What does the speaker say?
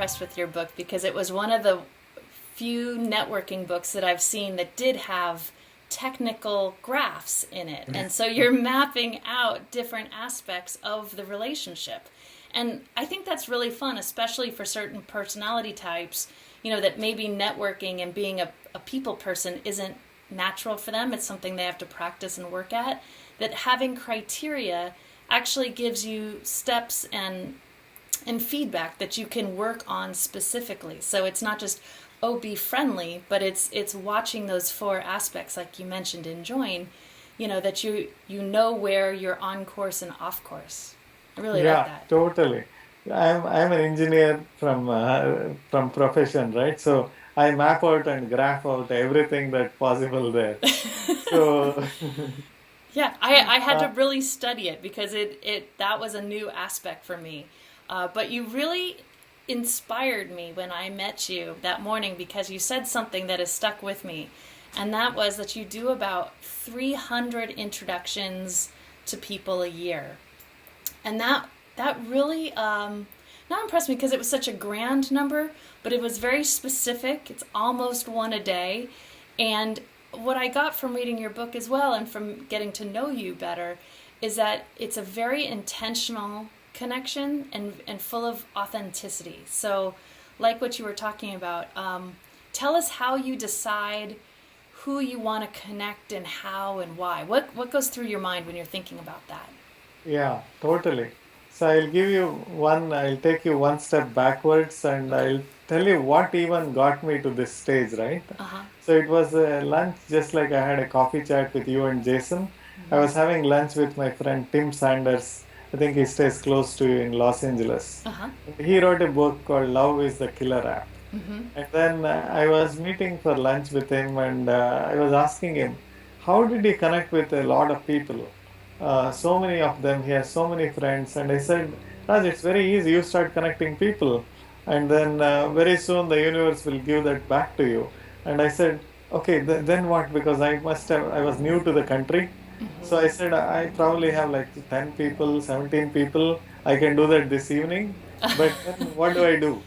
impressed with your book because it was one of the few networking books that I've seen that did have technical graphs in it. And so you're mapping out different aspects of the relationship. And I think that's really fun, especially for certain personality types, that maybe networking and being a people person isn't natural for them. It's something they have to practice and work at. That having criteria actually gives you steps and feedback that you can work on specifically. So it's not just, be friendly, but it's watching those four aspects like you mentioned in Join, that you know where you're on course and off course. I really like that. Totally. I'm an engineer from profession, right? So I map out and graph out everything that possible there. So Yeah, I had to uh, really study it because it that was a new aspect for me. But you really inspired me when I met you that morning because you said something that has stuck with me. And that was that you do about 300 introductions to people a year. And that really not impressed me because it was such a grand number, but it was very specific. It's almost one a day. And what I got from reading your book as well and from getting to know you better is that it's a very intentional connection and full of authenticity. So, like what you were talking about, tell us how you decide who you want to connect and how and why. What goes through your mind when you're thinking about that? yeah, totally. So I'll take you one step backwards and Okay. I'll tell you what even got me to this stage, right? Uh huh. So it was a lunch, just like I had a coffee chat with you and Jason. I Mm-hmm. was having lunch with my friend Tim Sanders. I think he stays close to you in Los Angeles. Uh huh. He wrote a book called Love is the Killer App. Mm-hmm. And then I was meeting for lunch with him and I was asking him, how did he connect with a lot of people? So many of them, he has so many friends. And I said, Raj, it's very easy. You start connecting people. And then very soon the universe will give that back to you. And I said, okay, then what? Because I was new to the country. So I said, I probably have like 10 people, 17 people. I can do that this evening. But then what do I do?